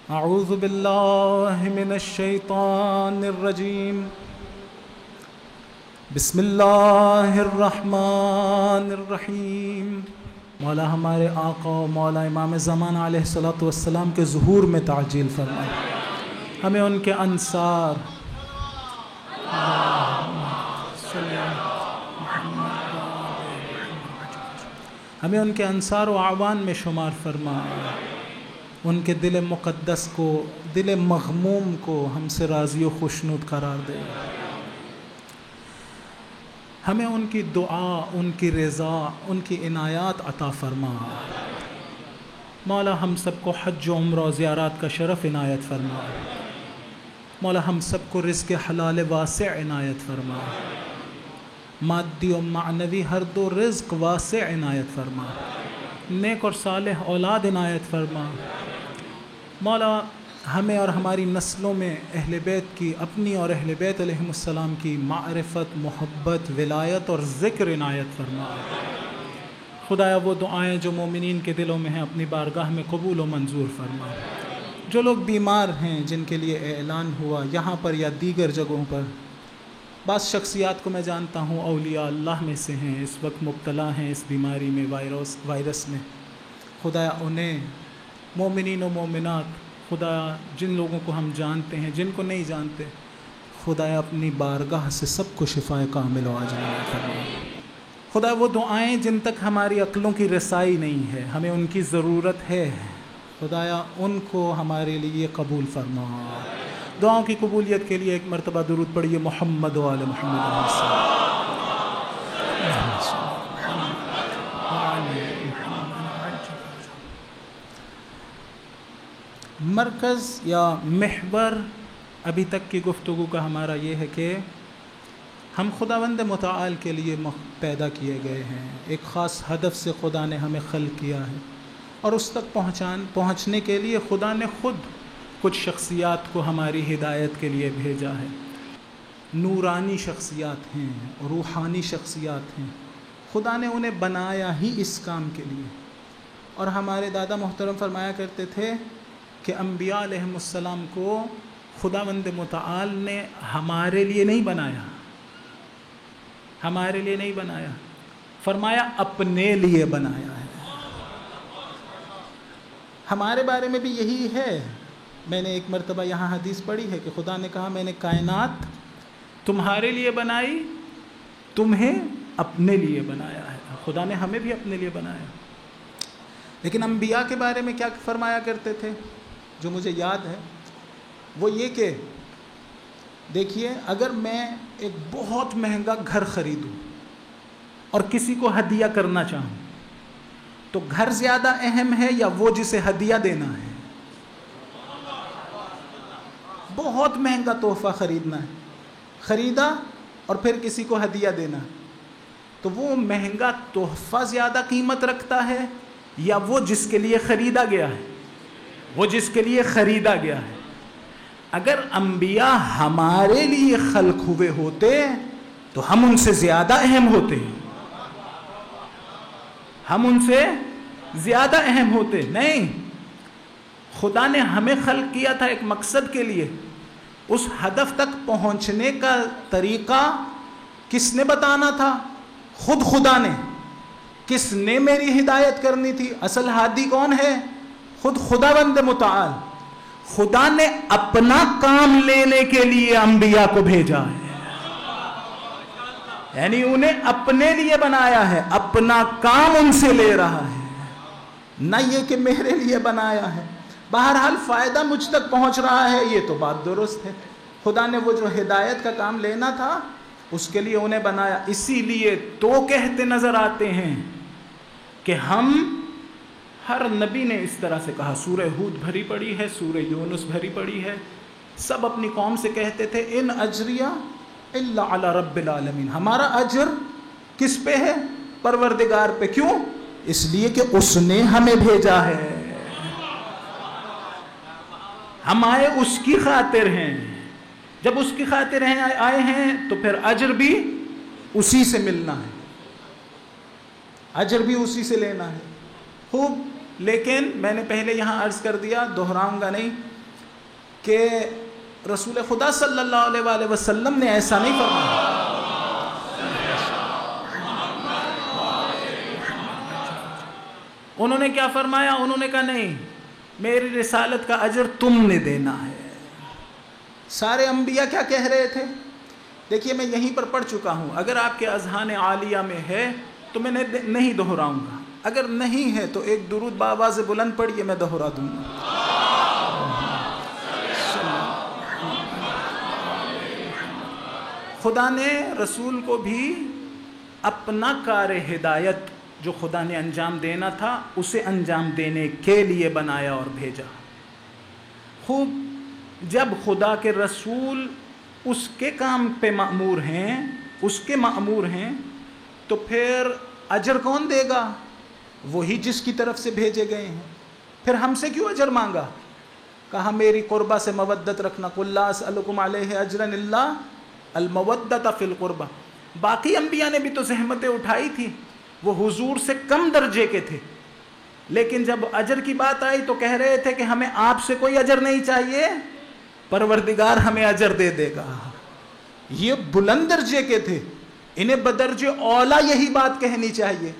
اعوذ باللہ من الشیطان الرجیم بسم اللہ الرحمن الرحیم۔ مولا ہمارے آقا و مولا امام زمان علیہ الصلوۃ والسلام کے ظہور میں تعجیل فرمائے، ہمیں ان کے انصار ہمیں ان کے انصار و اعوان میں شمار فرمائے، ان کے دل مقدس کو، دل مغموم کو ہم سے راضی و خوشنود قرار دے۔ ہمیں ان کی دعا، ان کی رضا، ان کی عنایات عطا فرما۔ مولا ہم سب کو حج و عمرہ و زیارات کا شرف عنایت فرما۔ مولا ہم سب کو رزق حلال واسع عنایت فرما، مادی و معنوی ہر دو رزق واسع عنایت فرما، نیک اور صالح اولاد عنایت فرما۔ مولا ہمیں اور ہماری نسلوں میں اہل بیت کی، اپنی اور اہل بیت علیہم السلام کی معرفت، محبت، ولایت اور ذکر عنایت فرما۔ خدایا وہ دعائیں جو مومنین کے دلوں میں ہیں اپنی بارگاہ میں قبول و منظور فرما۔ جو لوگ بیمار ہیں، جن کے لیے اعلان ہوا یہاں پر یا دیگر جگہوں پر، بعض شخصیات کو میں جانتا ہوں اولیاء اللہ میں سے ہیں، اس وقت مبتلا ہیں اس بیماری میں، وائرس میں، خدایا انہیں، مومنین و مومنات، خدایا جن لوگوں کو ہم جانتے ہیں، جن کو نہیں جانتے، خدایا اپنی بارگاہ سے سب کو شفا کامل و عاجل عطا فرما۔ خدا وہ دعائیں جن تک ہماری عقلوں کی رسائی نہیں ہے، ہمیں ان کی ضرورت ہے، خدایا ان کو ہمارے لیے قبول فرما۔ دعاؤں کی قبولیت کے لیے ایک مرتبہ درود پڑھیے محمد و آل محمد علیہ السلام۔ مرکز یا محور ابھی تک کی گفتگو کا ہمارا یہ ہے کہ ہم خداوند متعال کے لیے پیدا کیے گئے ہیں، ایک خاص ہدف سے خدا نے ہمیں خلق کیا ہے، اور اس تک پہنچنے کے لیے خدا نے خود کچھ شخصیات کو ہماری ہدایت کے لیے بھیجا ہے۔ نورانی شخصیات ہیں، روحانی شخصیات ہیں، خدا نے انہیں بنایا ہی اس کام کے لیے۔ اور ہمارے دادا محترم فرمایا کرتے تھے کہ انبیاء علیہم السلام کو خداوند متعال نے ہمارے لیے نہیں بنایا، ہمارے لیے نہیں بنایا، فرمایا اپنے لیے بنایا ہے۔ ہمارے بارے میں بھی یہی ہے۔ میں نے ایک مرتبہ یہاں حدیث پڑھی ہے کہ خدا نے کہا میں نے کائنات تمہارے لیے بنائی، تمہیں اپنے لیے بنایا ہے۔ خدا نے ہمیں بھی اپنے لیے بنایا۔ لیکن انبیاء کے بارے میں کیا فرمایا کرتے تھے جو مجھے یاد ہے، وہ یہ کہ دیکھیے، اگر میں ایک بہت مہنگا گھر خریدوں اور کسی کو ہدیہ کرنا چاہوں تو گھر زیادہ اہم ہے یا وہ جسے ہدیہ دینا ہے؟ بہت مہنگا تحفہ خریدنا ہے، خریدا اور پھر کسی کو ہدیہ دینا، تو وہ مہنگا تحفہ زیادہ قیمت رکھتا ہے یا وہ جس کے لیے خریدا گیا ہے؟ وہ جس کے لیے خریدا گیا ہے۔ اگر انبیاء ہمارے لیے خلق ہوئے ہوتے تو ہم ان سے زیادہ اہم ہوتے، ہم ان سے زیادہ اہم ہوتے۔ نہیں، خدا نے ہمیں خلق کیا تھا ایک مقصد کے لیے، اس ہدف تک پہنچنے کا طریقہ کس نے بتانا تھا؟ خود خدا نے۔ کس نے میری ہدایت کرنی تھی؟ اصل ہادی کون ہے؟ خود خداوند متعال۔ خدا نے اپنا کام لینے کے لیے انبیاء کو بھیجا ہے، یعنی انہیں اپنے لیے بنایا ہے، اپنا کام ان سے لے رہا ہے، نہ یہ کہ میرے لیے بنایا ہے۔ بہرحال فائدہ مجھ تک پہنچ رہا ہے، یہ تو بات درست ہے۔ خدا نے وہ جو ہدایت کا کام لینا تھا اس کے لیے انہیں بنایا۔ اسی لیے تو کہتے نظر آتے ہیں کہ ہم، ہر نبی نے اس طرح سے کہا، سورہ ہود بھری پڑی ہے، سورہ یونس بھری پڑی ہے، سب اپنی قوم سے کہتے تھے ان اجریہ الا علی رب العالمین، ہمارا اجر کس پہ ہے؟ پروردگار پہ۔ کیوں؟ اس لیے کہ اس نے ہمیں بھیجا ہے، ہم آئے اس کی خاطر ہیں۔ جب اس کی خاطر آئے ہیں تو پھر اجر بھی اسی سے ملنا ہے، اجر بھی اسی سے لینا ہے۔ خوب، لیکن میں نے پہلے یہاں عرض کر دیا، دہراؤں گا نہیں، کہ رسول خدا صلی اللہ علیہ وآلہ وسلم نے ایسا نہیں فرمایا. انہوں نے کیا فرمایا؟ انہوں نے کہا نہیں، میری رسالت کا اجر تم نے دینا ہے. سارے انبیاء کیا کہہ رہے تھے؟ دیکھیے میں یہیں پر پڑھ چکا ہوں، اگر آپ کے اذہان عالیہ میں ہے تو میں نہیں دہراؤں گا، اگر نہیں ہے تو ایک درود بآواز بلند پڑھیے، میں دہرا دوں گا. خدا نے رسول کو بھی اپنا کار ہدایت جو خدا نے انجام دینا تھا اسے انجام دینے کے لیے بنایا اور بھیجا. خوب، جب خدا کے رسول اس کے کام پہ مأمور ہیں، اس کے مأمور ہیں، تو پھر اجر کون دے گا؟ وہی جس کی طرف سے بھیجے گئے ہیں. پھر ہم سے کیوں اجر مانگا؟ کہا میری قربہ سے مودت رکھنا. قل لا اسألکم علیہ اجرا الا المودۃ فی القربہ. باقی انبیاء نے بھی تو زحمتیں اٹھائی تھی، وہ حضور سے کم درجے کے تھے، لیکن جب اجر کی بات آئی تو کہہ رہے تھے کہ ہمیں آپ سے کوئی اجر نہیں چاہیے، پروردگار ہمیں اجر دے دے گا. یہ بلند درجے کے تھے، انہیں بدرجے اولا یہی بات کہنی چاہیے.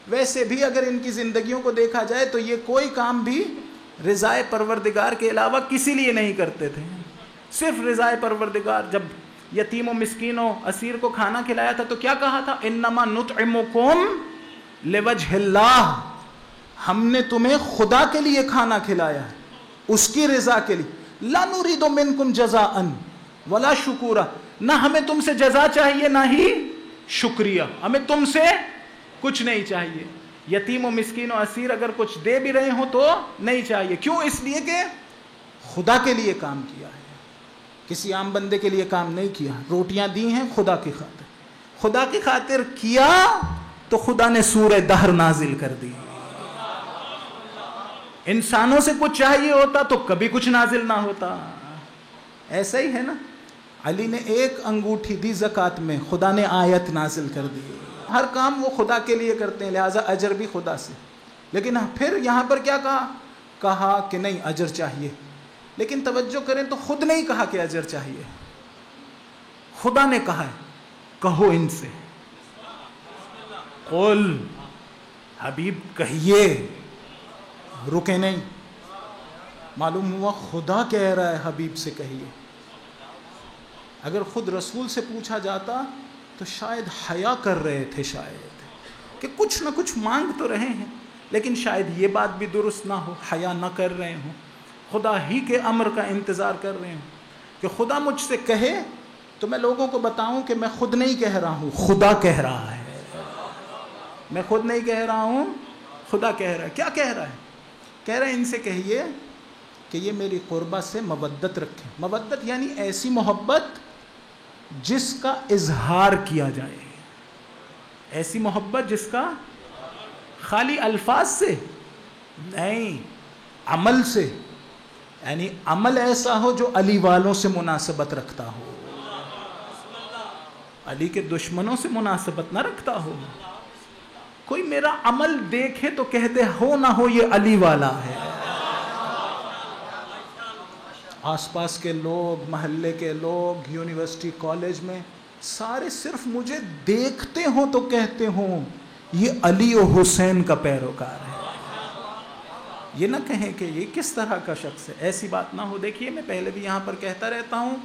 ویسے بھی اگر ان کی زندگیوں کو دیکھا جائے تو یہ کوئی کام بھی رضائے پروردگار کے علاوہ کسی لیے نہیں کرتے تھے، صرف رضائے پروردگار. جب یتیم و مسکین و اسیر کو کھانا کھلایا تھا تو کیا کہا تھا؟ انما نطعمکم لوجہ اللہ، ہم نے تمہیں خدا کے لیے کھانا کھلایا ہے، اس کی رضا کے لیے. لا نريد منکم جزاء ولا شکورا، نہ ہمیں تم سے جزا چاہیے نہ ہی شکریہ، ہمیں تم سے کچھ نہیں چاہیے. یتیم و مسکین و اسیر اگر کچھ دے بھی رہے ہوں تو نہیں چاہیے. کیوں؟ اس لیے کہ خدا کے لیے کام کیا ہے، کسی عام بندے کے لیے کام نہیں کیا. روٹیاں دی ہیں خدا کی خاطر، خدا کی خاطر کیا تو خدا نے سورہ دہر نازل کر دی. انسانوں سے کچھ چاہیے ہوتا تو کبھی کچھ نازل نہ ہوتا. ایسا ہی ہے نا، علی نے ایک انگوٹھی دی زکوٰۃ میں، خدا نے آیت نازل کر دی. ہر کام وہ خدا کے لیے کرتے ہیں، لہٰذا اجر بھی خدا سے. لیکن پھر یہاں پر کیا کہا کہ نہیں اجر چاہیے. لیکن توجہ کریں تو خود نہیں کہا کہ اجر چاہیے، خدا نے کہا ہے کہو ان سے، قل، حبیب کہیے، رکے نہیں. معلوم ہوا خدا کہہ رہا ہے حبیب سے کہیے. اگر خود رسول سے پوچھا جاتا تو شاید حیا کر رہے تھے، شاید کہ کچھ نہ کچھ مانگ تو رہے ہیں، لیکن شاید یہ بات بھی درست نہ ہو، حیا نہ کر رہے ہوں، خدا ہی کے امر کا انتظار کر رہے ہوں کہ خدا مجھ سے کہے تو میں لوگوں کو بتاؤں کہ میں خود نہیں کہہ رہا ہوں، خدا کہہ رہا ہے. میں خود نہیں کہہ رہا ہوں، خدا کہہ رہا ہے. کیا کہہ رہا ہے؟ کہہ رہا ہے ان سے کہیے کہ یہ میری قربہ سے مودت رکھیں. مودت یعنی ایسی محبت جس کا اظہار کیا جائے، ایسی محبت جس کا خالی الفاظ سے نہیں، عمل سے. یعنی عمل ایسا ہو جو علی والوں سے مناسبت رکھتا ہو، علی کے دشمنوں سے مناسبت نہ رکھتا ہو. کوئی میرا عمل دیکھے تو کہتے ہو نہ ہو یہ علی والا ہے. آس پاس کے لوگ، محلے کے لوگ، یونیورسٹی کالج میں سارے صرف مجھے دیکھتے ہوں تو کہتے ہوں یہ علی و حسین کا پیروکار ہے. یہ نہ کہیں کہ یہ کس طرح کا شخص ہے، ایسی بات نہ ہو. دیکھیے میں پہلے بھی یہاں پر کہتا رہتا ہوں،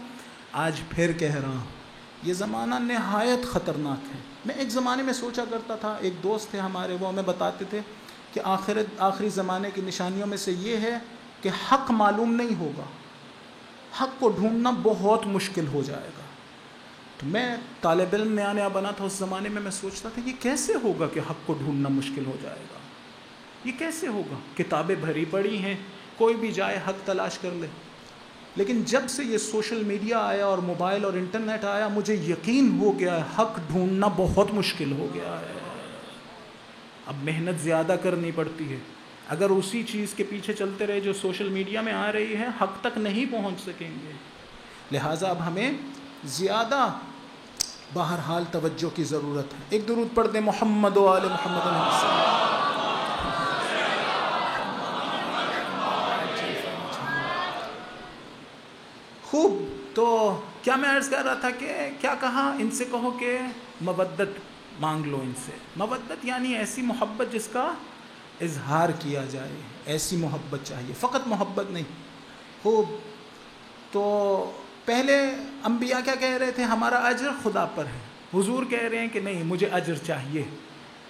آج پھر کہہ رہا ہوں، یہ زمانہ نہایت خطرناک ہے. میں ایک زمانے میں سوچا کرتا تھا، ایک دوست تھے ہمارے، وہ ہمیں بتاتے تھے کہ آخری زمانے کی نشانیوں میں سے یہ ہے کہ حق معلوم نہیں ہوگا، حق کو ڈھونڈنا بہت مشکل ہو جائے گا. تو میں طالب علم نیا نیا بنا تھا اس زمانے میں سوچتا تھا یہ کیسے ہوگا کہ حق کو ڈھونڈنا مشکل ہو جائے گا، یہ کیسے ہوگا؟ کتابیں بھری پڑی ہیں، کوئی بھی جائے حق تلاش کر لے. لیکن جب سے یہ سوشل میڈیا آیا اور موبائل اور انٹرنیٹ آیا، مجھے یقین ہو گیا ہے حق ڈھونڈنا بہت مشکل ہو گیا ہے. اب محنت زیادہ کرنی پڑتی ہے. اگر اسی چیز کے پیچھے چلتے رہے جو سوشل میڈیا میں آ رہی ہے، حق تک نہیں پہنچ سکیں گے. لہٰذا اب ہمیں زیادہ بہرحال توجہ کی ضرورت ہے. ایک درود پڑھ دیں محمد و آل محمد علیہ السلام. خوب. تو کیا میں عرض کر رہا تھا کہ کیا کہا, ان سے کہو کہ مودت مانگ لو ان سے. مودت یعنی ایسی محبت جس کا اظہار کیا جائے, ایسی محبت چاہیے, فقط محبت نہیں. خوب. تو پہلے انبیاء کیا کہہ رہے تھے, ہمارا اجر خدا پر ہے. حضور کہہ رہے ہیں کہ نہیں, مجھے اجر چاہیے,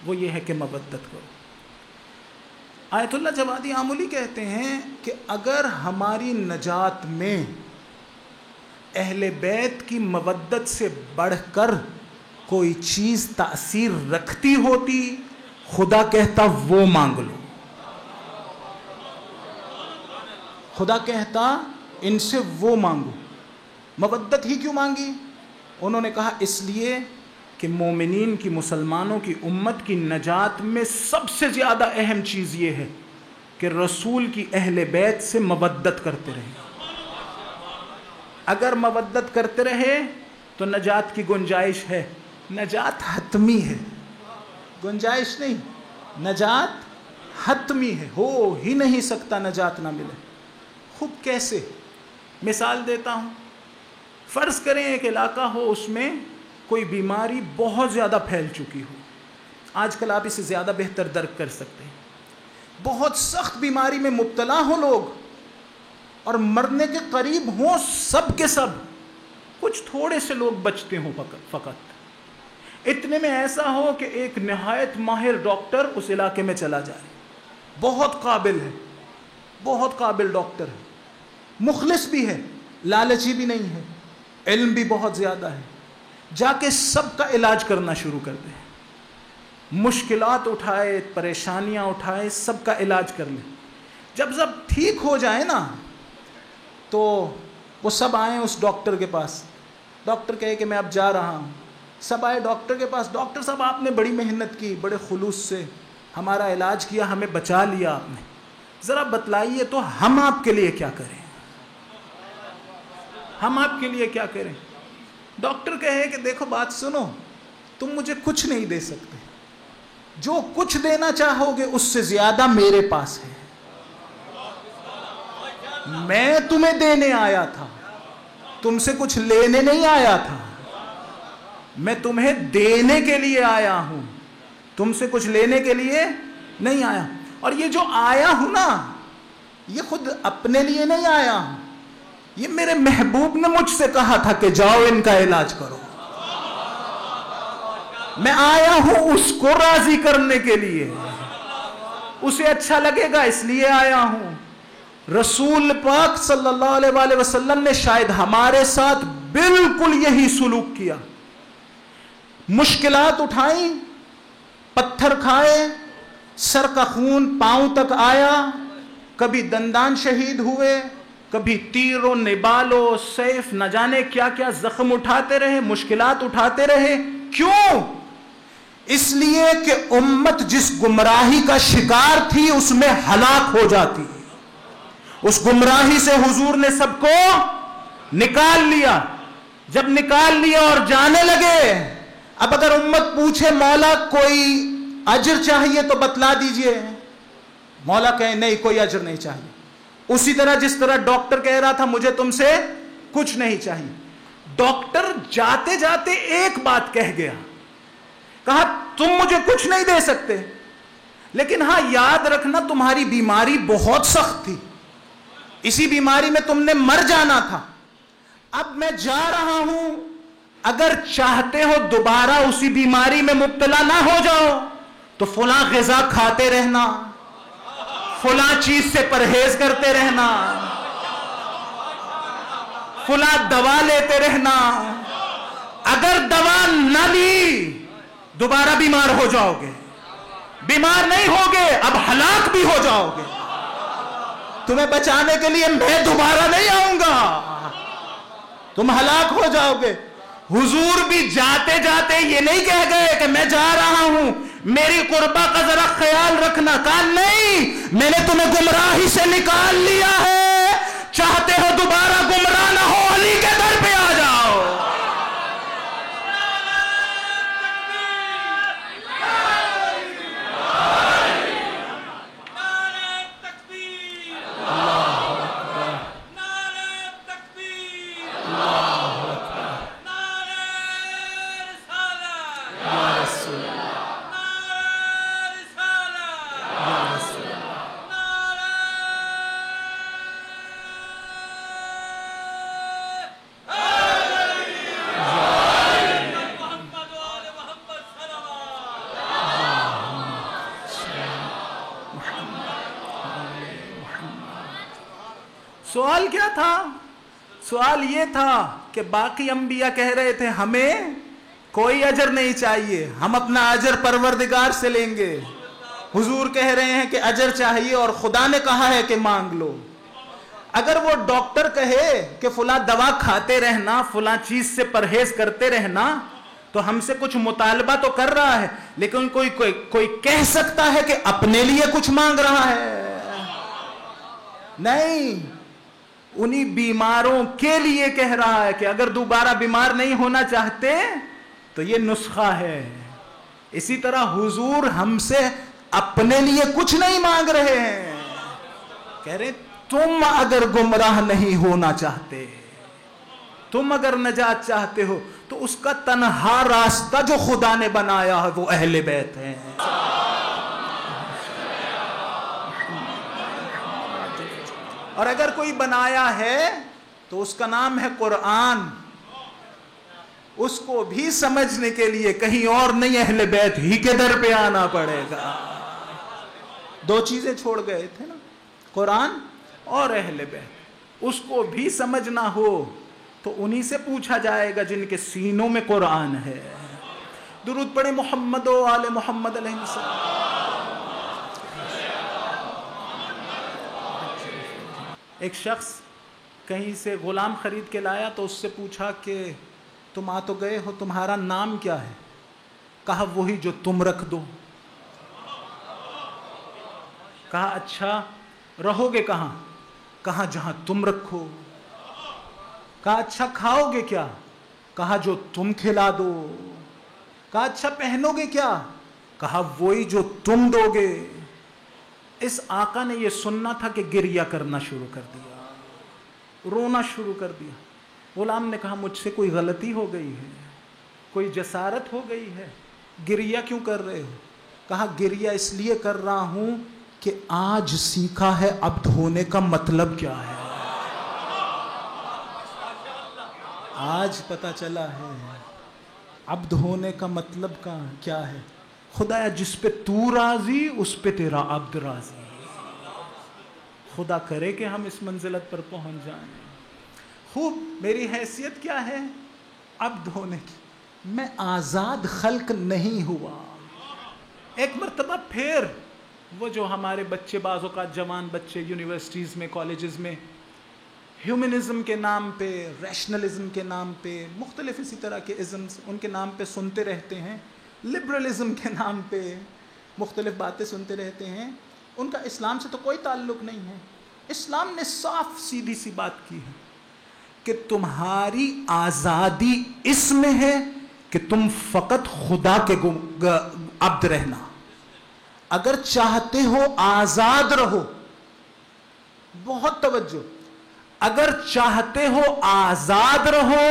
وہ یہ ہے کہ مودت کرو. آیت اللہ جوادی آملی کہتے ہیں کہ اگر ہماری نجات میں اہل بیت کی مودت سے بڑھ کر کوئی چیز تأثیر رکھتی ہوتی, خدا کہتا وہ مانگ لو. خدا کہتا ان سے وہ مانگو. مودت ہی کیوں مانگی؟ انہوں نے کہا اس لیے کہ مومنین کی, مسلمانوں کی امت کی نجات میں سب سے زیادہ اہم چیز یہ ہے کہ رسول کی اہل بیت سے مودت کرتے رہیں. اگر مودت کرتے رہے تو نجات کی گنجائش ہے. نجات حتمی ہے, گنجائش نہیں, نجات حتمی ہے. ہو ہی نہیں سکتا نجات نہ ملے. خوب کیسے؟ مثال دیتا ہوں. فرض کریں ایک علاقہ ہو, اس میں کوئی بیماری بہت زیادہ پھیل چکی ہو. آج کل آپ اسے زیادہ بہتر درک کر سکتے ہیں. بہت سخت بیماری میں مبتلا ہو لوگ اور مرنے کے قریب ہوں سب کے سب, کچھ تھوڑے سے لوگ بچتے ہوں فقط. اتنے میں ایسا ہو کہ ایک نہایت ماہر ڈاکٹر اس علاقے میں چلا جائے, بہت قابل ہے, بہت قابل ڈاکٹر ہے, مخلص بھی ہے, لالچی بھی نہیں ہے, علم بھی بہت زیادہ ہے. جا کے سب کا علاج کرنا شروع کر دے, مشکلات اٹھائے, پریشانیاں اٹھائے, سب کا علاج کر لے. جب ٹھیک ہو جائے نا تو وہ سب آئیں اس ڈاکٹر کے پاس. ڈاکٹر کہے کہ میں اب جا رہا ہوں. سب آئے ڈاکٹر کے پاس. ڈاکٹر صاحب آپ نے بڑی محنت کی, بڑے خلوص سے ہمارا علاج کیا, ہمیں بچا لیا آپ نے, ذرا بتلائیے تو ہم آپ کے لیے کیا کریں, ہم آپ کے لیے کیا کریں. ڈاکٹر کہے کہ دیکھو بات سنو, تم مجھے کچھ نہیں دے سکتے, جو کچھ دینا چاہو گے اس سے زیادہ میرے پاس ہے. میں تمہیں دینے آیا تھا, تم سے کچھ لینے نہیں آیا تھا. میں تمہیں دینے کے لیے آیا ہوں, تم سے کچھ لینے کے لیے نہیں آیا. اور یہ جو آیا ہوں نا, یہ خود اپنے لیے نہیں آیا ہوں, یہ میرے محبوب نے مجھ سے کہا تھا کہ جاؤ ان کا علاج کرو. میں آیا ہوں اس کو راضی کرنے کے لیے, اسے اچھا لگے گا اس لیے آیا ہوں. رسول پاک صلی اللہ علیہ وآلہ وسلم نے شاید ہمارے ساتھ بالکل یہی سلوک کیا. مشکلات اٹھائیں, پتھر کھائے, سر کا خون پاؤں تک آیا, کبھی دندان شہید ہوئے, کبھی تیروں نبالوں سیف نہ جانے کیا کیا زخم اٹھاتے رہے, مشکلات اٹھاتے رہے. کیوں؟ اس لیے کہ امت جس گمراہی کا شکار تھی اس میں ہلاک ہو جاتی. اس گمراہی سے حضور نے سب کو نکال لیا. جب نکال لیا اور جانے لگے, اب اگر امت پوچھے مولا کوئی اجر چاہیے تو بتلا دیجئے, مولا کہے نہیں کوئی اجر نہیں چاہیے. اسی طرح جس طرح ڈاکٹر کہہ رہا تھا مجھے تم سے کچھ نہیں چاہیے, ڈاکٹر جاتے جاتے ایک بات کہہ گیا, کہا تم مجھے کچھ نہیں دے سکتے, لیکن ہاں یاد رکھنا تمہاری بیماری بہت سخت تھی, اسی بیماری میں تم نے مر جانا تھا. اب میں جا رہا ہوں, اگر چاہتے ہو دوبارہ اسی بیماری میں مبتلا نہ ہو جاؤ تو فلاں غذا کھاتے رہنا, فلاں چیز سے پرہیز کرتے رہنا, فلاں دوا لیتے رہنا. اگر دوا نہ لی دوبارہ بیمار ہو جاؤ گے, بیمار نہیں ہوگے اب ہلاک بھی ہو جاؤ گے. تمہیں بچانے کے لیے میں دوبارہ نہیں آؤں گا, تم ہلاک ہو جاؤ گے. حضور بھی جاتے جاتے یہ نہیں کہہ گئے کہ میں جا رہا ہوں میری قربا کا ذرا خیال رکھنا. کہا نہیں, میں نے تمہیں گمراہی سے نکال لیا ہے, چاہتے ہو دوبارہ گمراہ نہ ہو علی کے در پہ آ جاؤ. سوال کیا تھا؟ سوال یہ تھا کہ باقی انبیاء کہہ رہے تھے ہمیں کوئی اجر نہیں چاہیے، ہم اپنا اجر پروردگار سے لیں گے. حضور کہہ رہے ہیں کہ اجر چاہیے اور خدا نے کہا ہے کہ مانگ لو. اگر وہ ڈاکٹر کہے کہ فلاں دوا کھاتے رہنا، فلاں چیز سے پرہیز کرتے رہنا، تو ہم سے کچھ مطالبہ تو کر رہا ہے، لیکن کوئی کہہ سکتا ہے کہ اپنے لیے کچھ مانگ رہا ہے؟ نہیں، انہی بیماروں کے لیے کہہ رہا ہے کہ اگر دوبارہ بیمار نہیں ہونا چاہتے تو یہ نسخہ ہے. اسی طرح حضور ہم سے اپنے لیے کچھ نہیں مانگ رہے ہیں، کہہ رہے تم اگر گمراہ نہیں ہونا چاہتے، تم اگر نجات چاہتے ہو تو اس کا تنہا راستہ جو خدا نے بنایا ہے وہ اہل بیت ہیں. اور اگر کوئی بنایا ہے تو اس کا نام ہے قرآن. اس کو بھی سمجھنے کے لیے کہیں اور نہیں، اہل بیت ہی کے در پہ آنا پڑے گا. دو چیزیں چھوڑ گئے تھے نا، قرآن اور اہل بیت. اس کو بھی سمجھنا ہو تو انہی سے پوچھا جائے گا جن کے سینوں میں قرآن ہے. درود پڑھیں محمد و آل محمد علیہ السلام. ایک شخص کہیں سے غلام خرید کے لایا تو اس سے پوچھا کہ تم آ تو گئے ہو، تمہارا نام کیا ہے؟ کہا وہی جو تم رکھ دو. کہا اچھا رہو گے کہاں؟ کہا جہاں تم رکھو. کہا اچھا کھاؤ گے کیا؟ کہا جو تم کھلا دو. کہا اچھا پہنو گے کیا؟ کہا وہی جو تم دو گے. اس آقا نے یہ سننا تھا کہ گریہ کرنا شروع کر دیا، رونا شروع کر دیا. غلام نے کہا مجھ سے کوئی غلطی ہو گئی ہے، کوئی جسارت ہو گئی ہے، گریہ کیوں کر رہے ہو؟ کہا گریہ اس لیے کر رہا ہوں کہ آج سیکھا ہے عبد ہونے کا مطلب کیا ہے. آج پتہ چلا ہے عبد ہونے کا مطلب کیا ہے. خدایا جس پہ تو راضی اس پہ تیرا عبد راضی. خدا کرے کہ ہم اس منزلت پر پہنچ جائیں. خوب، میری حیثیت کیا ہے؟ عبد ہونے کی. میں آزاد خلق نہیں ہوا. ایک مرتبہ پھر وہ جو ہمارے بچے، بعض اوقات جوان بچے یونیورسٹیز میں، کالجز میں ہیومنزم کے نام پہ، ریشنلزم کے نام پہ، مختلف اسی طرح کے ازمز ان کے نام پہ سنتے رہتے ہیں، لبرلزم کے نام پہ مختلف باتیں سنتے رہتے ہیں. ان کا اسلام سے تو کوئی تعلق نہیں ہے. اسلام نے صاف سیدھی سی بات کی ہے کہ تمہاری آزادی اس میں ہے کہ تم فقط خدا کے عبد رہنا. اگر چاہتے ہو آزاد رہو، بہت توجہ، اگر چاہتے ہو آزاد رہو،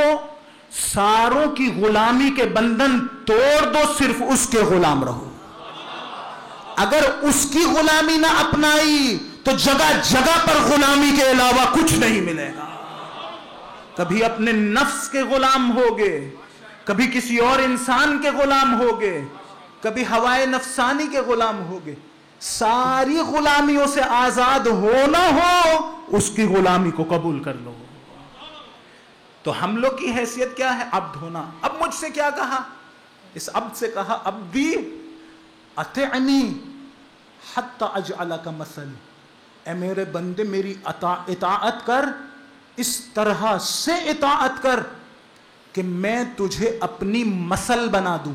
ساروں کی غلامی کے بندھن توڑ دو، صرف اس کے غلام رہو. اگر اس کی غلامی نہ اپنائی تو جگہ جگہ پر غلامی کے علاوہ کچھ نہیں ملے گا. کبھی اپنے نفس کے غلام ہوگے، کبھی کسی اور انسان کے غلام ہوگے، کبھی ہوائے نفسانی کے غلام ہوگے. ساری غلامیوں سے آزاد ہونا ہو، اس کی غلامی کو قبول کر لو. تو ہم لوگ کی حیثیت کیا ہے؟ عبد ہونا. اب مجھ سے کیا کہا؟ اس عبد سے کہا عبدی اطعنی حتی اجعلک مثل. اے میرے بندے میری اطاعت کر، اس طرح سے اطاعت کر کہ میں تجھے اپنی مثل بنا دوں.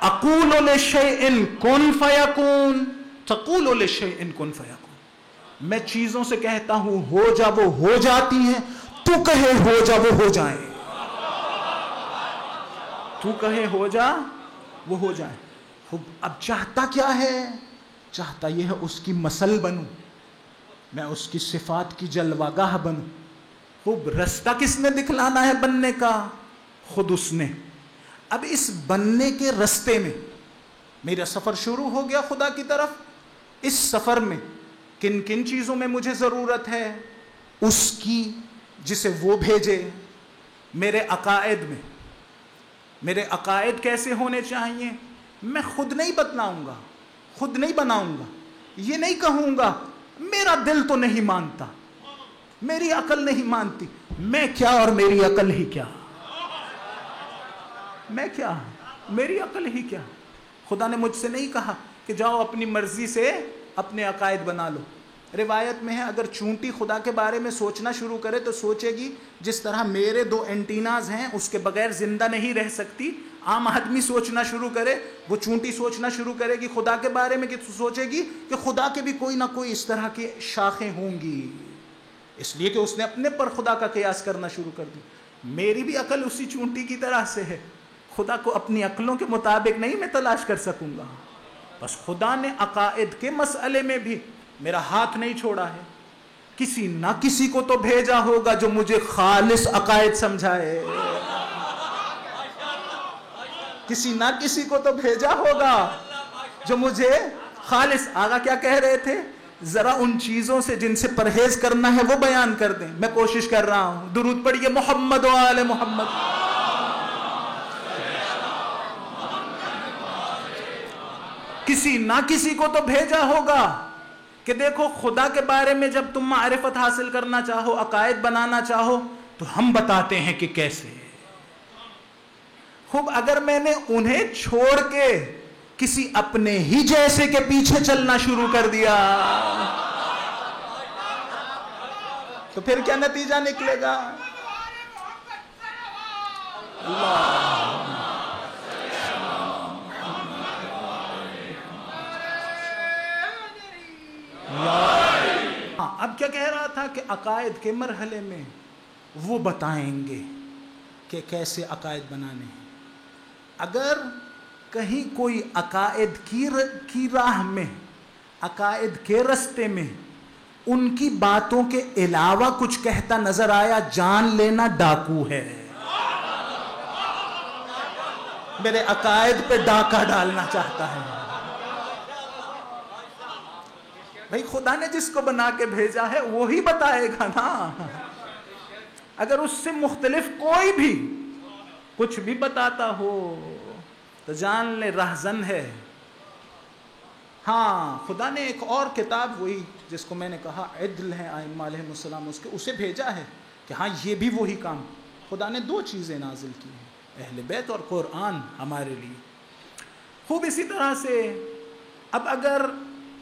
اقول لشیء کن فیکون، تقول لشیء کن فیکون. میں چیزوں سے کہتا ہوں ہو جا، وہ ہو جاتی ہیں. تو کہے ہو جا، وہ ہو جائیں. تو کہے ہو جا، وہ ہو جائیں. اب چاہتا کیا ہے؟ چاہتا یہ ہے اس کی مثل بنوں، میں اس کی صفات کی جلوہ گاہ بنوں. خوب، رستہ کس نے دکھلانا ہے بننے کا؟ خود اس نے. اب اس بننے کے رستے میں میرا سفر شروع ہو گیا خدا کی طرف. اس سفر میں کن کن چیزوں میں مجھے ضرورت ہے؟ اس کی جسے وہ بھیجے. میرے عقائد میں، میرے عقائد کیسے ہونے چاہیے؟ میں خود نہیں بتلاؤں گا، خود نہیں بناؤں گا. یہ نہیں کہوں گا میرا دل تو نہیں مانتا، میری عقل نہیں مانتی. میں کیا اور میری عقل ہی کیا, میں کیا میری عقل ہی کیا. خدا نے مجھ سے نہیں کہا کہ جاؤ اپنی مرضی سے اپنے عقائد بنا لو. روایت میں ہے اگر چونٹی خدا کے بارے میں سوچنا شروع کرے تو سوچے گی جس طرح میرے 2 اینٹیناز ہیں اس کے بغیر زندہ نہیں رہ سکتی. عام آدمی سوچنا شروع کرے, وہ چونٹی سوچنا شروع کرے گی خدا کے بارے میں کہ سوچے گی کہ خدا کے بھی کوئی نہ کوئی اس طرح کی شاخیں ہوں گی, اس لیے کہ اس نے اپنے پر خدا کا قیاس کرنا شروع کر دی. میری بھی عقل اسی چونٹی کی طرح سے ہے. خدا کو اپنی عقلوں کے مطابق نہیں میں تلاش کر سکوں گا. بس خدا نے عقائد کے مسئلے میں بھی میرا ہاتھ نہیں چھوڑا ہے. کسی نہ کسی کو تو بھیجا ہوگا جو مجھے خالص عقائد سمجھائے, کسی نہ کسی کو تو بھیجا ہوگا جو مجھے خالص. آقا کیا کہہ رہے تھے؟ ذرا ان چیزوں سے جن سے پرہیز کرنا ہے وہ بیان کر دیں. میں کوشش کر رہا ہوں. درود پڑھیے محمد و آل محمد. کسی نہ کسی کو تو بھیجا ہوگا کہ دیکھو خدا کے بارے میں جب تم معرفت حاصل کرنا چاہو, عقائد بنانا چاہو تو ہم بتاتے ہیں کہ کیسے. خوب اگر میں نے انہیں چھوڑ کے کسی اپنے ہی جیسے کے پیچھے چلنا شروع کر دیا تو پھر کیا نتیجہ نکلے گا؟ اب کیا کہہ رہا تھا کہ عقائد کے مرحلے میں وہ بتائیں گے کہ کیسے عقائد بنانے ہیں. اگر کہیں کوئی عقائد کی راہ میں, عقائد کے رستے میں ان کی باتوں کے علاوہ کچھ کہتا نظر آیا, جان لینا ڈاکو ہے. میرے عقائد پہ ڈاکہ ڈالنا چاہتا ہے. بھائی خدا نے جس کو بنا کے بھیجا ہے وہی بتائے گا نا. اگر اس سے مختلف کوئی بھی کچھ بھی بتاتا ہو تو جان لے رہزن ہے. ہاں خدا نے ایک اور کتاب, وہی جس کو میں نے کہا عدل ہے ائمہ علیہم السلام, اسے بھیجا ہے کہ ہاں یہ بھی وہی کام. خدا نے 2 چیزیں نازل کی ہیں, اہل بیت اور قرآن ہمارے لیے. خوب اسی طرح سے اب اگر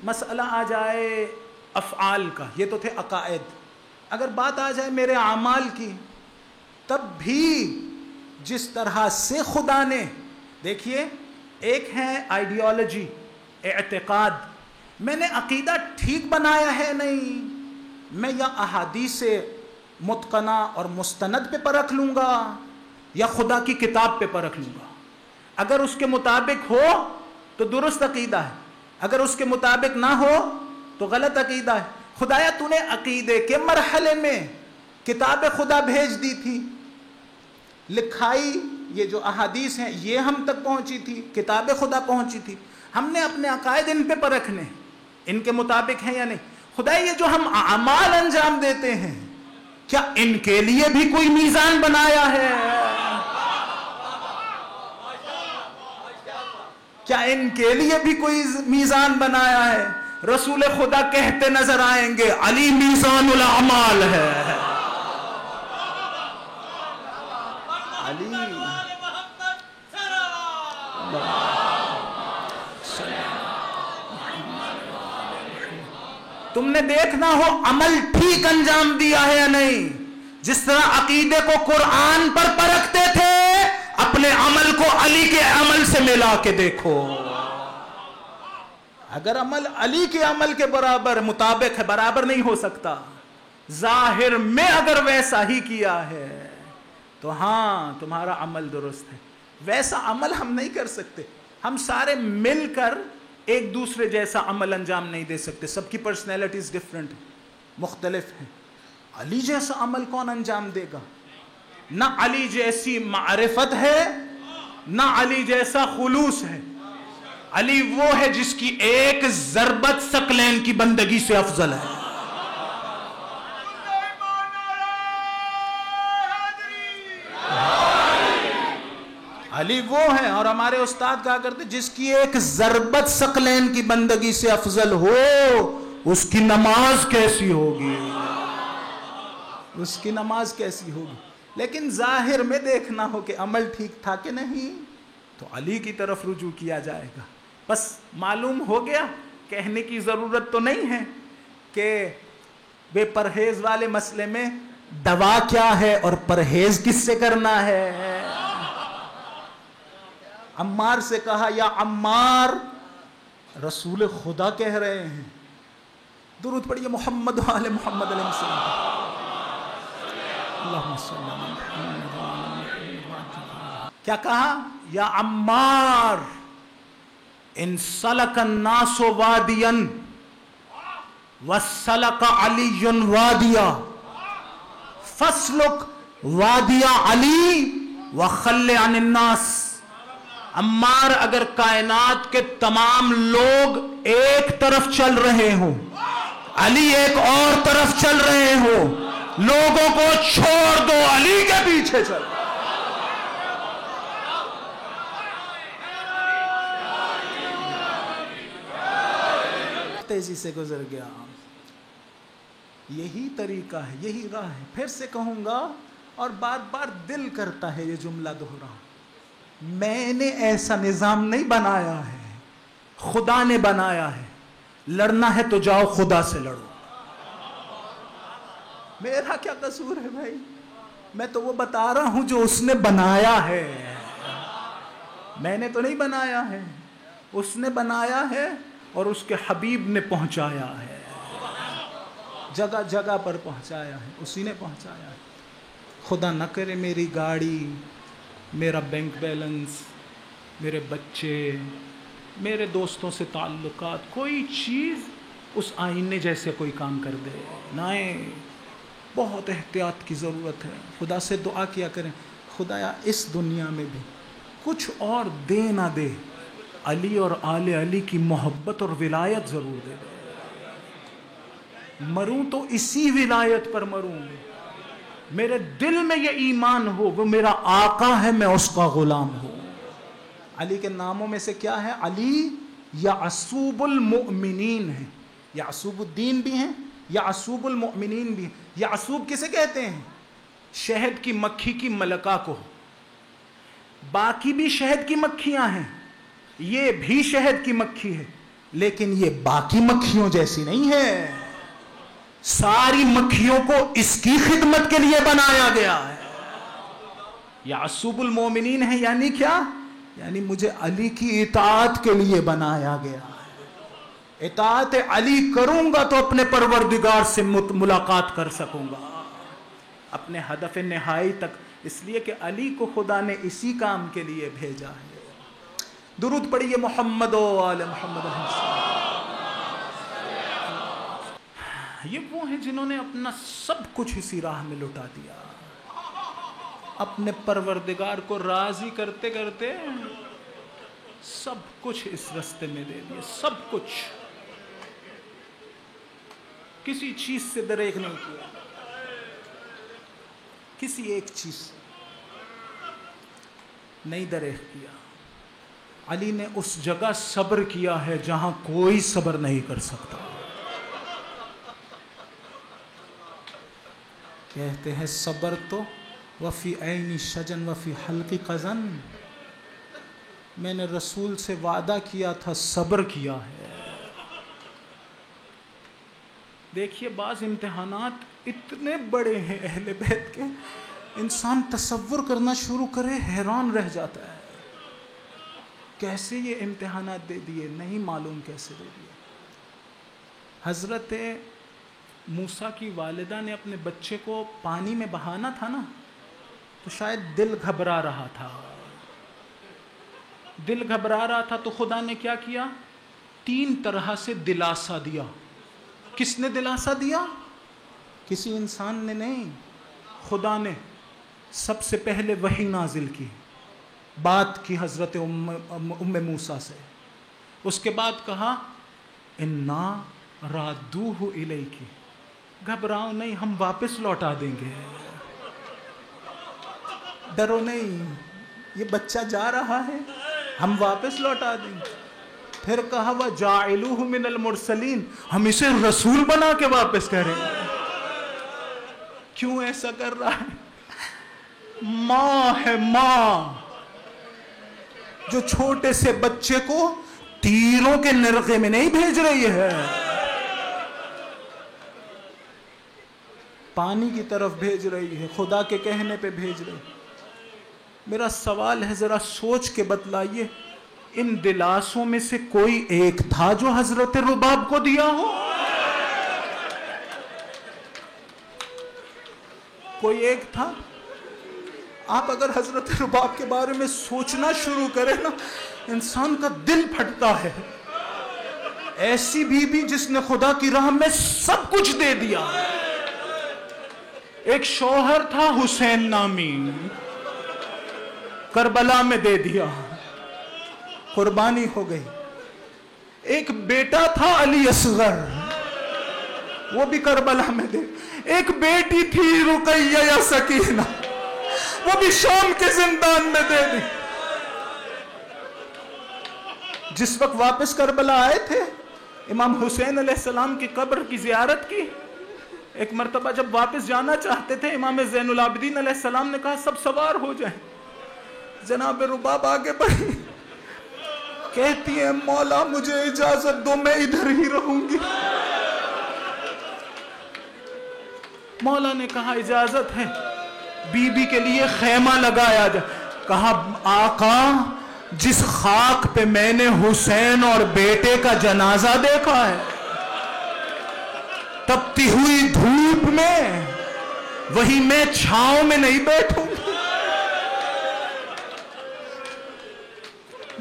مسئلہ آ جائے افعال کا, یہ تو تھے عقائد. اگر بات آ جائے میرے اعمال کی, تب بھی جس طرح سے خدا نے, دیکھیے ایک ہے آئیڈیالوجی, اعتقاد. میں نے عقیدہ ٹھیک بنایا ہے نہیں, میں یا احادیث متقنہ اور مستند پہ پرکھ لوں گا یا خدا کی کتاب پہ پرکھ لوں گا. اگر اس کے مطابق ہو تو درست عقیدہ ہے, اگر اس کے مطابق نہ ہو تو غلط عقیدہ ہے. خدایا تو نے عقیدے کے مرحلے میں کتاب خدا بھیج دی تھی, لکھائی یہ جو احادیث ہیں یہ ہم تک پہنچی تھی, کتاب خدا پہنچی تھی. ہم نے اپنے عقائد ان پہ پرکھنے, ان کے مطابق ہیں یا نہیں. خدا یہ جو ہم اعمال انجام دیتے ہیں کیا ان کے لیے بھی کوئی میزان بنایا ہے؟ کیا ان کے لیے بھی کوئی میزان بنایا ہے؟ رسول خدا کہتے نظر آئیں گے علی میزان الاعمال ہے. علی تم نے دیکھنا ہو عمل ٹھیک انجام دیا ہے یا نہیں. جس طرح عقیدے کو قرآن پر پرکھتے تھے, اپنے عمل کو علی کے عمل سے ملا کے دیکھو. اگر عمل علی کے عمل کے برابر مطابق ہے, برابر نہیں ہو سکتا. ظاہر میں اگر ویسا ہی کیا ہے تو ہاں تمہارا عمل درست ہے. ویسا عمل ہم نہیں کر سکتے. ہم سارے مل کر ایک دوسرے جیسا عمل انجام نہیں دے سکتے. سب کی پرسنالٹیز ڈیفرنٹ ہیں, مختلف ہیں. علی جیسا عمل کون انجام دے گا؟ نہ علی جیسی معرفت ہے, نہ علی جیسا خلوص ہے. علی وہ ہے جس کی ایک ضربت ثقلین کی بندگی سے افضل ہے. علی وہ ہے, اور ہمارے استاد کہا کرتے جس کی ایک ضربت ثقلین کی بندگی سے افضل ہو, اس کی نماز کیسی ہوگی. اس کی نماز کیسی ہوگی؟ لیکن ظاہر میں دیکھنا ہو کہ عمل ٹھیک تھا کہ نہیں، تو علی کی طرف رجوع کیا جائے گا. بس معلوم ہو گیا، کہنے کی ضرورت تو نہیں ہے کہ بے پرہیز والے مسئلے میں دوا کیا ہے اور پرہیز کس سے کرنا ہے. عمار سے کہا یا عمار، رسول خدا کہہ رہے ہیں. درود پڑھیے محمد و آل محمد علیہ السلام. اللہم صلی اللہ علیہ وسلم. کیا کہا؟ یا عمار ان سلک الناس وادیا وسلک علی وادیا فاسلک وادی علی وخل عن الناس. عمار، اگر کائنات کے تمام لوگ ایک طرف چل رہے ہوں، علی ایک اور طرف چل رہے ہوں، لوگوں کو چھوڑ دو، علی کے پیچھے چل. تیزی سے گزر گیا. یہی طریقہ ہے، یہی راہ ہے. پھر سے کہوں گا اور بار بار دل کرتا ہے یہ جملہ دہراؤں، میں نے ایسا نظام نہیں بنایا ہے، خدا نے بنایا ہے. لڑنا ہے تو جاؤ خدا سے لڑو. میرا کیا قصور ہے بھائی؟ میں تو وہ بتا رہا ہوں جو اس نے بنایا ہے. میں نے تو نہیں بنایا ہے، اس نے بنایا ہے اور اس کے حبیب نے پہنچایا ہے. جگہ جگہ پر پہنچایا ہے، اسی نے پہنچایا ہے. خدا نہ کرے میری گاڑی، میرا بینک بیلنس، میرے بچے، میرے دوستوں سے تعلقات، کوئی چیز اس آئینے جیسے کوئی کام کر دے. نائیں، بہت احتیاط کی ضرورت ہے. خدا سے دعا کیا کریں، خدایا اس دنیا میں بھی کچھ اور دے نہ دے، علی اور آل علی کی محبت اور ولایت ضرور دے دے. مروں تو اسی ولایت پر مروں. میرے دل میں یہ ایمان ہو وہ میرا آقا ہے، میں اس کا غلام ہوں. علی کے ناموں میں سے کیا ہے؟ علی یعصوب المؤمنین ہے. یعصوب الدین بھی ہیں، یعصوب المؤمنین بھی ہیں. یعصوب کسے کہتے ہیں؟ شہد کی مکھی کی ملکہ کو. باقی بھی شہد کی مکھیاں ہیں، یہ بھی شہد کی مکھی ہے، لیکن یہ باقی مکھیوں جیسی نہیں ہے. ساری مکھیوں کو اس کی خدمت کے لیے بنایا گیا ہے. یعصوب المومنین ہے یعنی کیا؟ یعنی مجھے علی کی اطاعت کے لیے بنایا گیا ہے. اطاعت علی کروں گا تو اپنے پروردگار سے ملاقات کر سکوں گا، اپنے ہدف نہائی تک. اس لیے کہ علی کو خدا نے اسی کام کے لیے بھیجا ہے. درود پڑھیے محمد و آل محمد علیہ السلام. یہ وہ ہیں جنہوں نے اپنا سب کچھ اسی راہ میں لٹا دیا، اپنے پروردگار کو راضی کرتے کرتے سب کچھ اس رستے میں دے دیا. سب کچھ، کسی چیز سے دریغ نہیں کیا، کسی ایک چیز سے نہیں دریغ کیا. علی نے اس جگہ صبر کیا ہے جہاں کوئی صبر نہیں کر سکتا. کہتے ہیں صبر تو وفی عین شجن وفی حلق قزن. میں نے رسول سے وعدہ کیا تھا، صبر کیا ہے. دیکھیے بعض امتحانات اتنے بڑے ہیں اہل بیت کے، انسان تصور کرنا شروع کرے حیران رہ جاتا ہے. کیسے یہ امتحانات دے دیے، نہیں معلوم کیسے دے دیے. حضرت موسیٰ کی والدہ نے اپنے بچے کو پانی میں بہانا تھا نا، تو شاید دل گھبرا رہا تھا. دل گھبرا رہا تھا تو خدا نے کیا کیا؟ 3 طرح سے دلاسا دیا. کس نے دلاسا دیا؟ کسی انسان نے نہیں، خدا نے. سب سے پہلے وحی نازل کی، بات کی حضرت ام موسیٰ سے. اس کے بعد کہا انا رادوہ الیک، گھبراؤ نہیں، ہم واپس لوٹا دیں گے، ڈرو نہیں، یہ بچہ جا رہا ہے، ہم واپس لوٹا دیں گے. پھر کہا وَجَاعِلُوهُ مِنَ الْمُرْسَلِينَ، ہم اسے رسول بنا کے واپس کریں گے. کیوں ایسا کر رہا ہے؟ ماں ہے ماں جو چھوٹے سے بچے کو تیروں کے نرغے میں نہیں بھیج رہی ہے، پانی کی طرف بھیج رہی ہے، خدا کے کہنے پہ بھیج رہی ہے۔ میرا سوال ہے، ذرا سوچ کے بتلائیے، ان دلاسوں میں سے کوئی ایک تھا جو حضرت رباب کو دیا ہو؟ کوئی ایک تھا؟ آپ اگر حضرت رباب کے بارے میں سوچنا شروع کریں نا، انسان کا دل پھٹتا ہے۔ ایسی بیوی جس نے خدا کی راہ میں سب کچھ دے دیا۔ ایک شوہر تھا حسین نامی، کربلا میں دے دیا، قربانی ہو گئی۔ ایک بیٹا تھا علی اصغر، وہ بھی کربلا میں دے۔ ایک بیٹی تھی رقیہ یا سکینہ، وہ بھی شام کے زندان میں دے دی۔ جس وقت واپس کربلا آئے تھے، امام حسین علیہ السلام کی قبر کی زیارت کی۔ ایک مرتبہ جب واپس جانا چاہتے تھے، امام زین العابدین علیہ السلام نے کہا سب سوار ہو جائیں۔ جناب رباب آگے بڑھی، کہتی ہے مولا مجھے اجازت دو، میں ادھر ہی رہوں گی۔ مولا نے کہا اجازت ہے، بی بی کے لیے خیمہ لگایا جائے۔ کہا آقا جس خاک پہ میں نے حسین اور بیٹے کا جنازہ دیکھا ہے، تپتی ہوئی دھوپ میں وہی میں چھاؤں میں نہیں بیٹھوں گی۔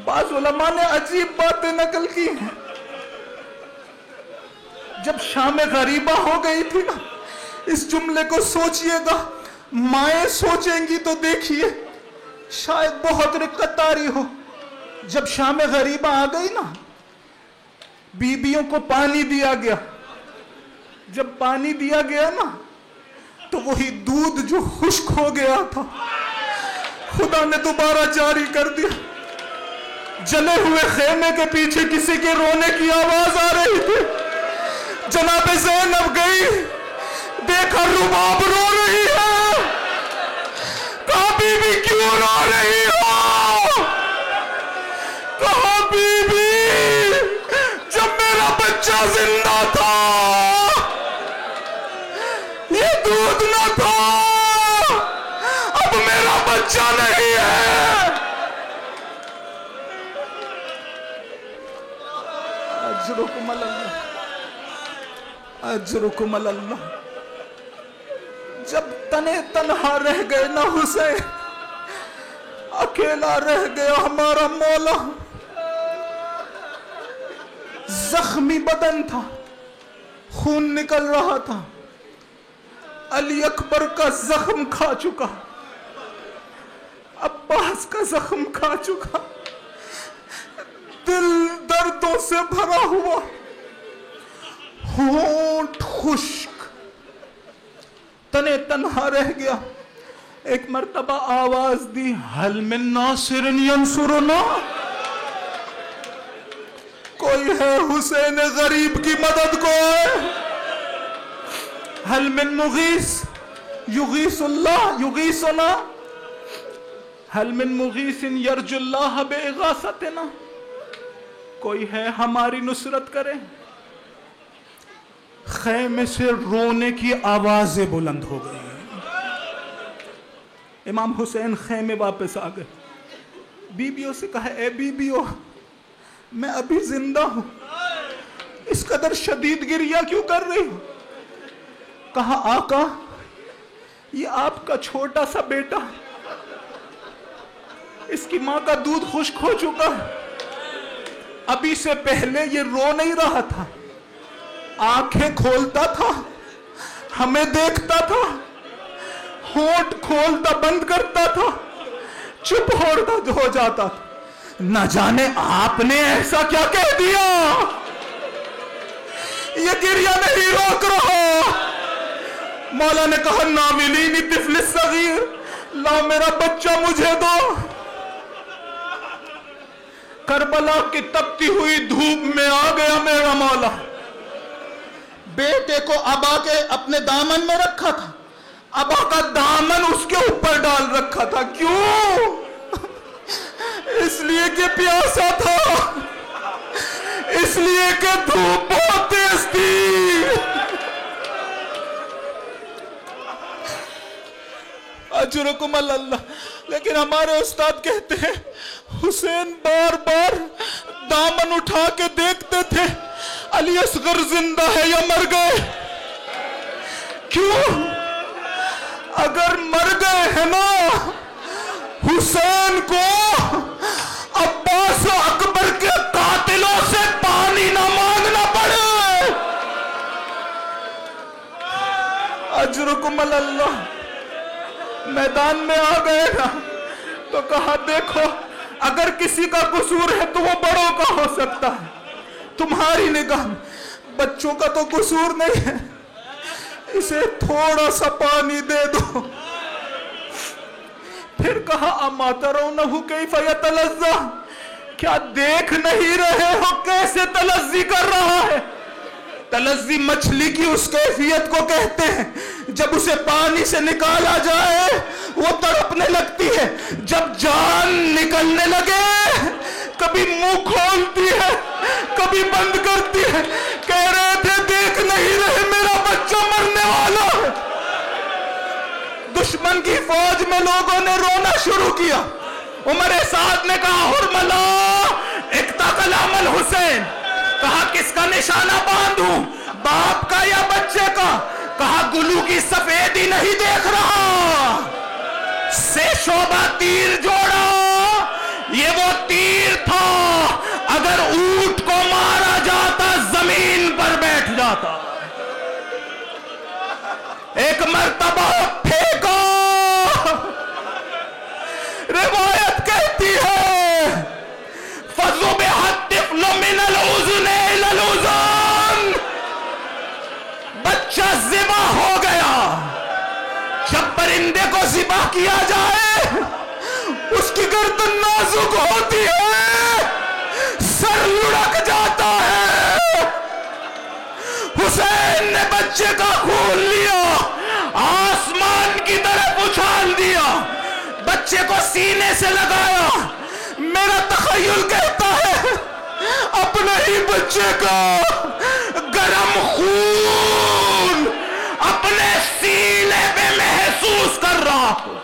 بعض علماء نے عجیب باتیں نقل کی ہیں۔ جب شام غریبہ ہو گئی تھی نا، اس جملے کو سوچئے گا، مائیں سوچیں گی تو دیکھیے شاید بہت رقت آری ہو۔ جب شام غریبہ آ گئی نا، بیویوں کو پانی دیا گیا۔ جب پانی دیا گیا نا، تو وہی دودھ جو خشک ہو گیا تھا خدا نے دوبارہ جاری کر دیا۔ جلے ہوئے خیمے کے پیچھے کسی کے رونے کی آواز آ رہی تھی۔ جناب زینب گئی، دیکھا رباب رو رہی ہے۔ کہا بی بی کیوں رو رہی ہو؟ کہا بی بی جب میرا بچہ زندہ تھا یہ دودھ نہ تھا، اب میرا بچہ نہیں ہے۔ اجرکم اللہ، اجرکم اللہ۔ جب تنے تنہا رہ گئے نا حسین، اکیلا رہ گیا ہمارا مولا، زخمی بدن تھا، خون نکل رہا تھا، علی اکبر کا زخم کھا چکا، عباس کا زخم کھا چکا، دل دردوں سے بھرا ہوا، ہونٹ خشک، تنے تنہا رہ گیا۔ ایک مرتبہ آواز دی، حل من ناصر ینصرنا، کوئی ہے حسین غریب کی مدد کو ہے؟ حل من مغیث یغیث اللہ یغیثنا، حل من مغیث یرجو اللہ باغاثتنا، کوئی ہے ہماری نصرت کرے؟ خیمے سے رونے کی آوازیں بلند ہو گئی۔ امام حسین خیمے واپس آ گئے، بیویوں سے کہا اے بیویوں میں ابھی زندہ ہوں، اس قدر شدید گریہ کیوں کر رہی ہوں؟ کہا آقا یہ آپ کا چھوٹا سا بیٹا، اس کی ماں کا دودھ خشک ہو چکا ہے، ابھی سے پہلے یہ رو نہیں رہا تھا، آنکھیں کھولتا تھا، ہمیں دیکھتا تھا، ہونٹ کھولتا بند کرتا تھا، چپ ہو جاتا تھا، نہ جانے آپ نے ایسا کیا کہہ دیا، یہ گریہ نہیں روک رہا۔ مولا نے کہا ناولینی طفل الصغیر، لا میرا بچہ مجھے دو۔ کربلا کی تپتی ہوئی دھوپ میں آ گیا میرا مولا، بیٹے کو ابا کے اپنے دامن میں رکھا تھا، ابا کا دامن اس کے اوپر ڈال رکھا تھا. کیوں؟ اس لیے کہ پیاسا تھا، اس لیے کہ دھوپ بہت تیز تھی. اجرکم اللہ. لیکن ہمارے استاد کہتے ہیں حسین بار بار دامن اٹھا کے دیکھتے تھے علی اصغر زندہ ہے یا مر گئے. کیوں؟ اگر مر گئے ہیں نا حسین کو عباس اکبر کے قاتلوں سے پانی نہ مانگنا پڑے. اجرکم اللہ. میدان میں آ گئے نا تو کہا دیکھو اگر کسی کا قصور ہے تو وہ بڑوں کا ہو سکتا ہے، تمہاری نگاہ میں بچوں کا تو قصور نہیں ہے، اسے تھوڑا سا پانی دے دو. پھر کہا اما ترونہ کیف یتلذی، کیا دیکھ نہیں رہے ہو کیسے تلذی کر رہا ہے. تلذی مچھلی کی اس کیفیت کو کہتے ہیں جب اسے پانی سے نکالا جائے وہ تڑپنے لگتی ہے، جب جان نکلنے لگے کبھی منہ کھولتی ہے کبھی بند کرتی ہے. کہہ رہے تھے دیکھ نہیں رہے میرا بچہ مرنے والا ہے. دشمن کی فوج میں لوگوں نے رونا شروع کیا. عمر سعد نے کہا حرملا اقتتل الحسین. کہا کس کا نشانہ باندھوں، باپ کا یا بچے کا؟ کہا گلو کی سفیدی نہیں دیکھ رہا، سے شعبہ تیر جوڑا. یہ وہ تیر تھا اگر اونٹ کو مارا جاتا زمین پر بیٹھ جاتا. ایک مرتبہ پھینکا. روایت کہتی ہے فَذُبِحَ الطِّفْلُ مِنَ الْأُذُنِ إِلَى الْأُذُنِ، بچہ ذبح ہو گیا. جب پرندے کو ذبح کیا جائے اس کی گردن نازک ہوتی ہے، سر لڑک جاتا ہے. حسین نے بچے کا خون لیا، آسمان کی طرف اچھال دیا، بچے کو سینے سے لگایا. میرا تخیل کہتا ہے اپنے ہی بچے کا گرم خون اپنے سینے پہ محسوس کر رہا ہوں.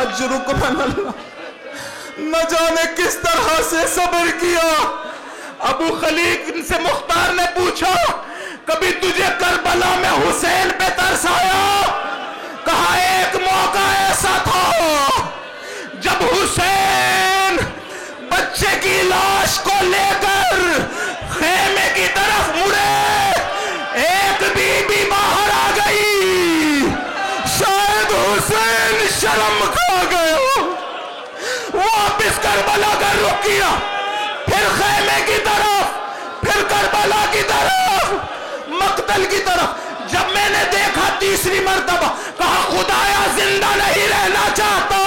اجرکم اللہ. نہ جانے کس طرح سے صبر کیا. ابو خلیق سے مختار نے پوچھا کبھی تجھے کربلا میں حسین پہ ترس آیا؟ کہا ایک موقع ایسا تھا جب حسین بچے کی لاش کو لے کر خیمے کی طرف مڑے، ایک بی بی باہر آ گئی. شاید حسین شرم کھا گئے، واپس کربلا کا رخ کیا، پھر خیمے کی طرف، پھر کربلا کی طرف، مقتل کی طرف. جب میں نے دیکھا تیسری مرتبہ کہا خدایا زندہ نہیں رہنا چاہتا.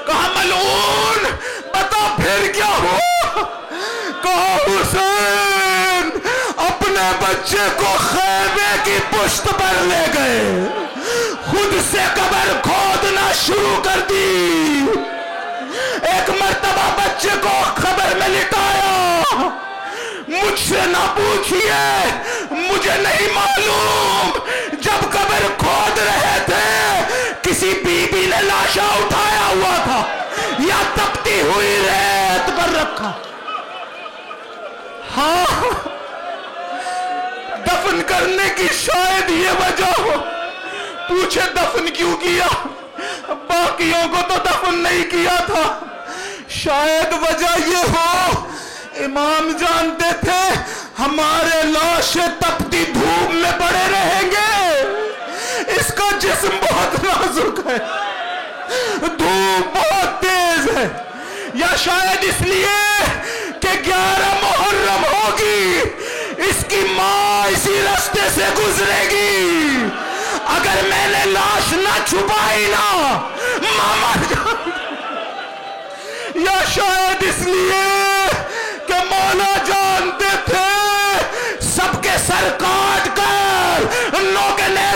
کہا ملعون بتا پھر کیا ہوا؟ کہا حسین اپنے بچے کو خیمے کی پشت پر لے گئے، خود سے قبر کھودنا شروع کر دی. ایک مرتبہ بچے کو قبر میں لٹایا. مجھ سے نہ پوچھئے، مجھے نہیں معلوم جب قبر کھود رہے تھے کسی بی بی نے لاشا اٹھایا ہوا تھا یا تپتی ہوئی ریت پر رکھا. ہاں دفن کرنے کی شاید یہ وجہ ہو. پوچھے دفن کیوں کیا؟ باقیوں کو تو دفن نہیں کیا تھا. شاید وجہ یہ ہو امام جانتے تھے ہمارے لاشیں تپتی دھوپ میں پڑے رہیں گے، اس کا جسم بہت نازک ہے، دھوپ بہت تیز ہے. یا شاید اس لیے کہ 11 محرم ہوگی، اس کی ماں اسی راستے سے گزرے گی. اگر میں نے لاش نہ چھپائی نا ماں مر جائے. یا شاید اس لیے کہ مولا جانتے تھے سب کے سر کاٹ کر نوکنے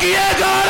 کیے گا